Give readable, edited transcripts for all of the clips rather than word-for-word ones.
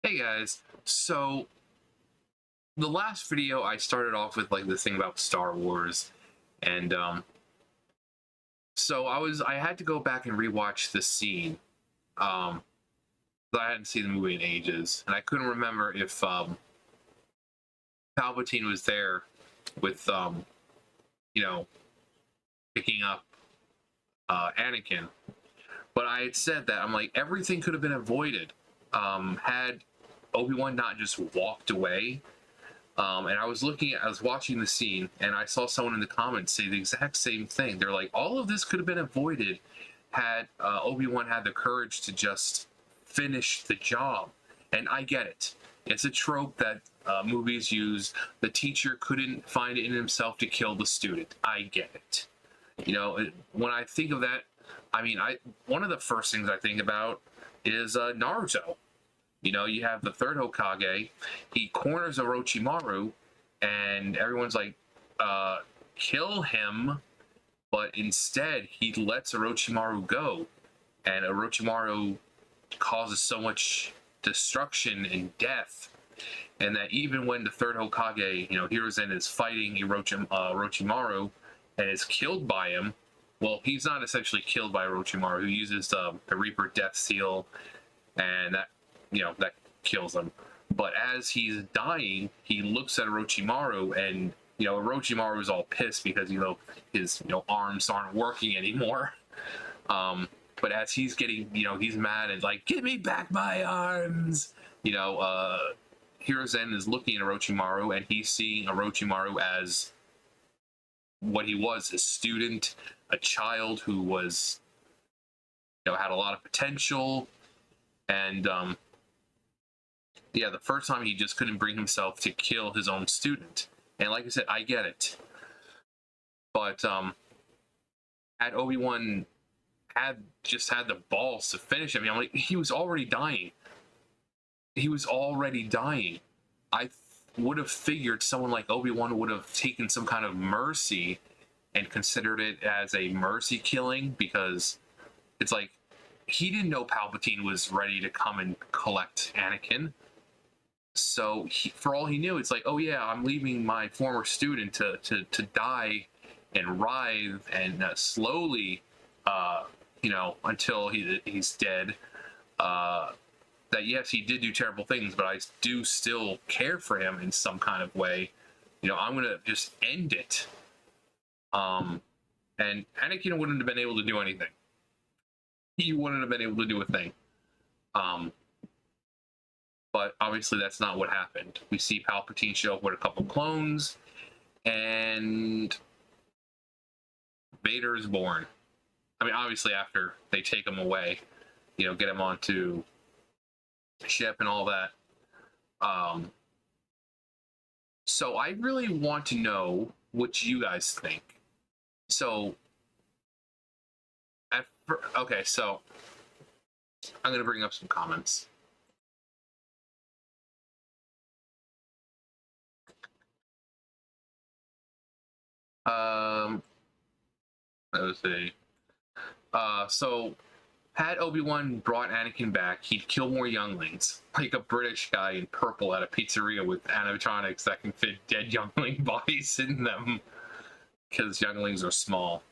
Hey guys, so the last video I started off with like this thing about Star Wars, and so I had to go back and rewatch the scene. Um, I hadn't seen the movie in ages, and I couldn't remember if Palpatine was there with you know, picking up Anakin. But I had said that I'm like everything could have been avoided had Obi-Wan not just walked away. And I was watching the scene, and I saw someone in the comments say the exact same thing. They're like, all of this could have been avoided had Obi-Wan had the courage to just finish the job. And I get it. It's a trope that movies use. The teacher couldn't find it in himself to kill the student. I get it. When I think of that, one of the first things I think about is Naruto. You have the third Hokage. He corners Orochimaru, and everyone's like, kill him. But instead, he lets Orochimaru go. And Orochimaru causes so much destruction and death. And that even when the third Hokage, Hiruzen is fighting Orochimaru and is killed by him, well, he's not essentially killed by Orochimaru. He uses the Reaper Death Seal, and that kills him. But as he's dying, he looks at Orochimaru, and Orochimaru is all pissed because his arms aren't working anymore. But as he's getting, he's mad and like, give me back my arms. Hiruzen is looking at Orochimaru, and he's seeing Orochimaru as what he was, a student, a child who was, had a lot of potential. And the first time he just couldn't bring himself to kill his own student. And like I said, I get it. But had Obi-Wan had the balls to finish him, he was already dying. I would have figured someone like Obi-Wan would have taken some kind of mercy and considered it as a mercy killing, because it's like he didn't know Palpatine was ready to come and collect Anakin. So for all he knew, it's like, oh yeah, I'm leaving my former student to die and writhe and slowly, until he's dead. That yes, he did do terrible things, but I do still care for him in some kind of way. I'm gonna just end it. And Anakin wouldn't have been able to do anything. He wouldn't have been able to do a thing. But obviously that's not what happened. We see Palpatine show up with a couple clones, and Vader is born. Obviously after they take him away, get him onto the ship and all that. So I really want to know what you guys think. So, so I'm going to bring up some comments. Let's see. So had Obi-Wan brought Anakin back, he'd kill more younglings, like a British guy in purple at a pizzeria with animatronics that can fit dead youngling bodies in them, because younglings are small.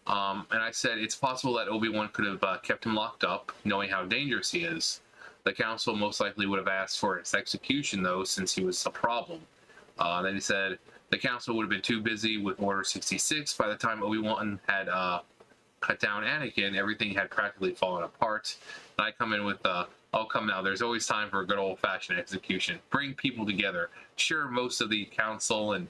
And I said it's possible that Obi-Wan could have kept him locked up, knowing how dangerous he is. The council most likely would have asked for his execution, though, since he was a problem. Then he said the council would have been too busy with Order 66 by the time Obi-Wan had cut down Anakin. Everything had practically fallen apart. And I come in with, oh, come now, there's always time for a good old-fashioned execution. Bring people together. Sure, most of the council and,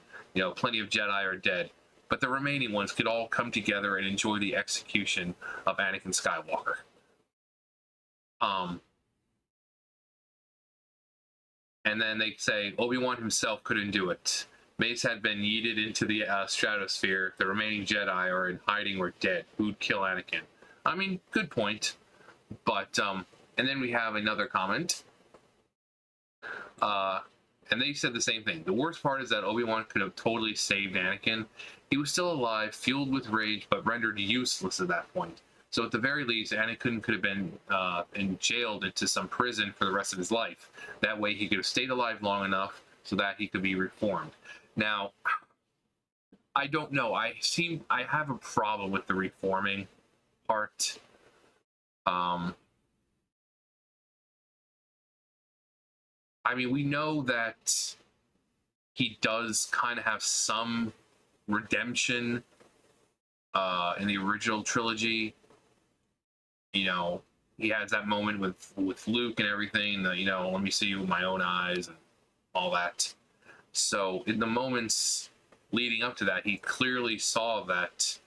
plenty of Jedi are dead, but the remaining ones could all come together and enjoy the execution of Anakin Skywalker. And then they say Obi-Wan himself couldn't do it. Mace had been yeeted into the stratosphere. The remaining Jedi are in hiding or dead. Who'd kill Anakin? Good point. But, and then we have another comment. And they said the same thing. The worst part is that Obi-Wan could have totally saved Anakin. He was still alive, fueled with rage, but rendered useless at that point. So at the very least, Anakin could have been jailed into some prison for the rest of his life. That way, he could have stayed alive long enough so that he could be reformed. Now, I don't know. I have a problem with the reforming part. I mean, we know that he does kind of have some redemption in the original trilogy. You know, he has that moment with Luke and everything. That, you know, let me see you with my own eyes and all that. So in the moments leading up to that, he clearly saw that,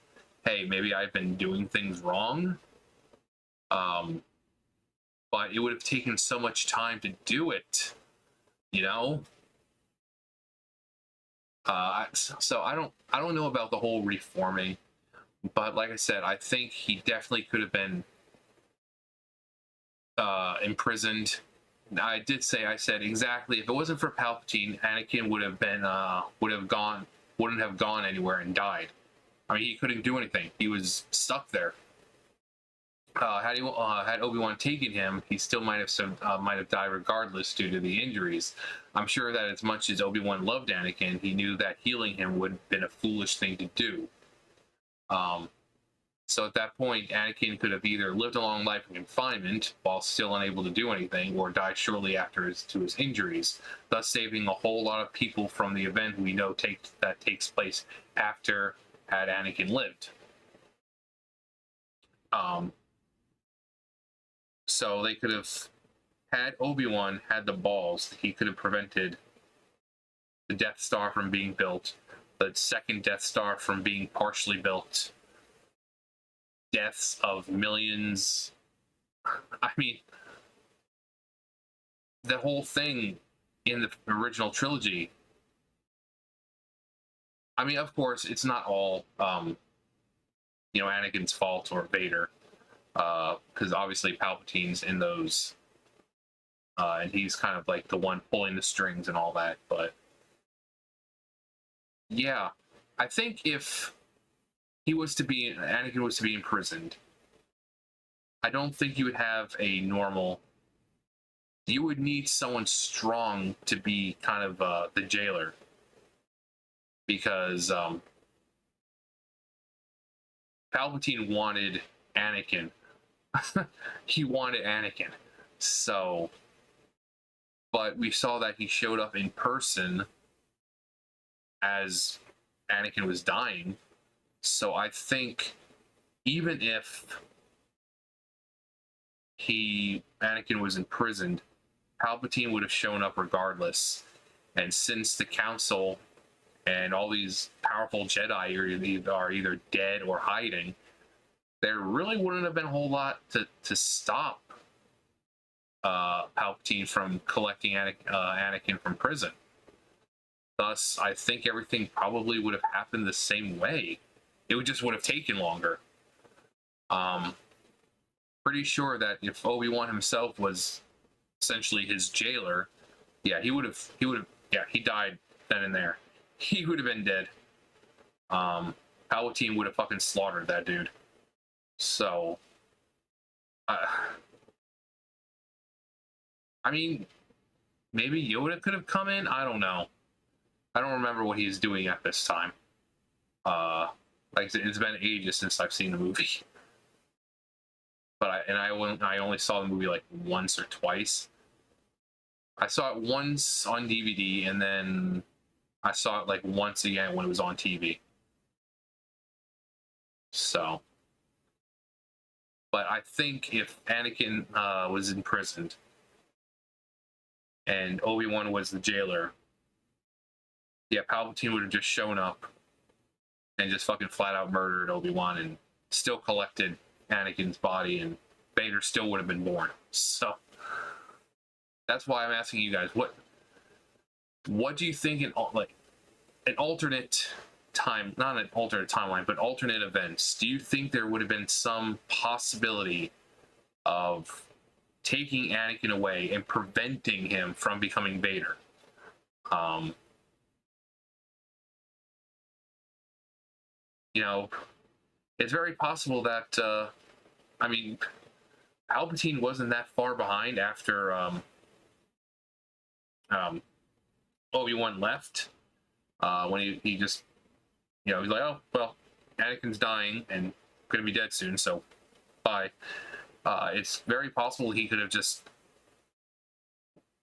hey, maybe I've been doing things wrong. But it would have taken so much time to do it, you know. So I don't know about the whole reforming, but like I said, I think he definitely could have been imprisoned. I said exactly, if it wasn't for Palpatine, Anakin would have been wouldn't have gone anywhere and died. I mean, he couldn't do anything. He was stuck there. Had Obi-Wan taken him, he still might have died regardless due to the injuries. I'm sure that as much as Obi-Wan loved Anakin, he knew that healing him would have been a foolish thing to do. So at that point, Anakin could have either lived a long life in confinement while still unable to do anything, or died shortly after his injuries, thus saving a whole lot of people from the event we know takes place after had Anakin lived. So they could have had Obi-Wan had the balls, he could have prevented the Death Star from being built, the second Death Star from being partially built, deaths of millions. I mean, the whole thing in the original trilogy. I mean, of course, it's not all, Anakin's fault or Vader, because obviously Palpatine's in those, and he's kind of like the one pulling the strings and all that. But yeah, I think if Anakin was to be imprisoned, I don't think you would have a normal. You would need someone strong to be kind of the jailer, because Palpatine wanted Anakin. He wanted Anakin. So, but we saw that he showed up in person as Anakin was dying. So I think even if Anakin was imprisoned, Palpatine would have shown up regardless. And since the Council and all these powerful Jedi are either dead or hiding, there really wouldn't have been a whole lot to stop Palpatine from collecting Anakin from prison. Thus, I think everything probably would have happened the same way. It would have taken longer. Pretty sure that if Obi-Wan himself was essentially his jailer, yeah, he died then and there. He would have been dead. Palpatine would have fucking slaughtered that dude. So, I mean, maybe Yoda could have come in. I don't know. I don't remember what he's doing at this time. Like I said, it's been ages since I've seen the movie. But I only saw the movie like once or twice. I saw it once on DVD, and then I saw it like once again when it was on TV. So, but I think if Anakin was imprisoned and Obi-Wan was the jailer, yeah, Palpatine would have just shown up and just fucking flat out murdered Obi-Wan and still collected Anakin's body, and Vader still would have been born. So that's why I'm asking you guys, what do you think in like an alternate time, not an alternate timeline, but alternate events, do you think there would have been some possibility of taking Anakin away and preventing him from becoming Vader? It's very possible that I mean, Palpatine wasn't that far behind after um, Obi-Wan left. When he just, he's like, oh, well, Anakin's dying and going to be dead soon, so bye. It's very possible he could have just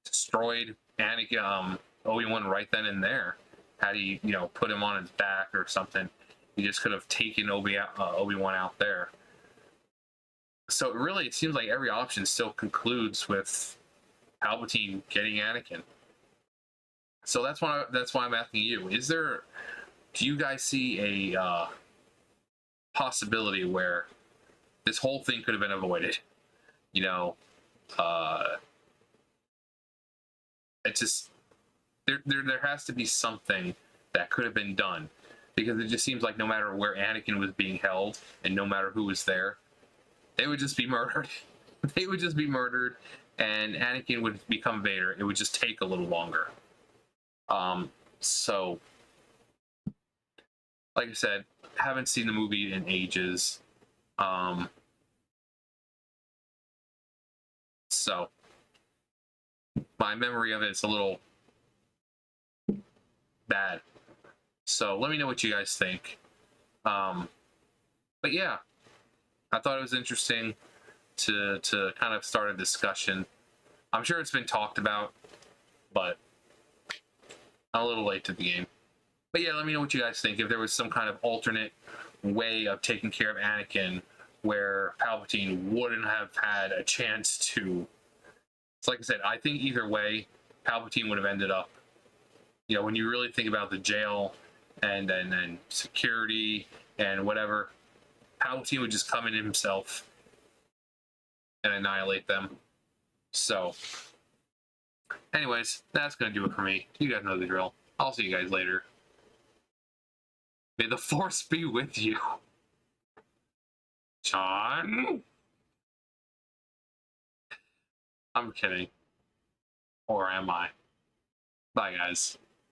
destroyed Anakin, Obi-Wan right then and there. Had he, put him on his back or something, he just could have taken Obi-Wan out there. So really, it seems like every option still concludes with Palpatine getting Anakin. So that's why I'm asking you: do you guys see a possibility where this whole thing could have been avoided? It just there has to be something that could have been done, because it just seems like no matter where Anakin was being held and no matter who was there, they would just be murdered. They would just be murdered, and Anakin would become Vader. It would just take a little longer. So, like I said, haven't seen the movie in ages. So my memory of it's a little bad. So let me know what you guys think. But yeah, I thought it was interesting to kind of start a discussion. I'm sure it's been talked about, but I'm a little late to the game. But yeah, let me know what you guys think. If there was some kind of alternate way of taking care of Anakin where Palpatine wouldn't have had a chance to. It's like I said, I think either way, Palpatine would have ended up, when you really think about the jail and security and whatever, Palpatine would just come in himself and annihilate them. So, anyways, that's going to do it for me. You guys know the drill. I'll see you guys later. May the Force be with you. John? I'm kidding. Or am I? Bye, guys.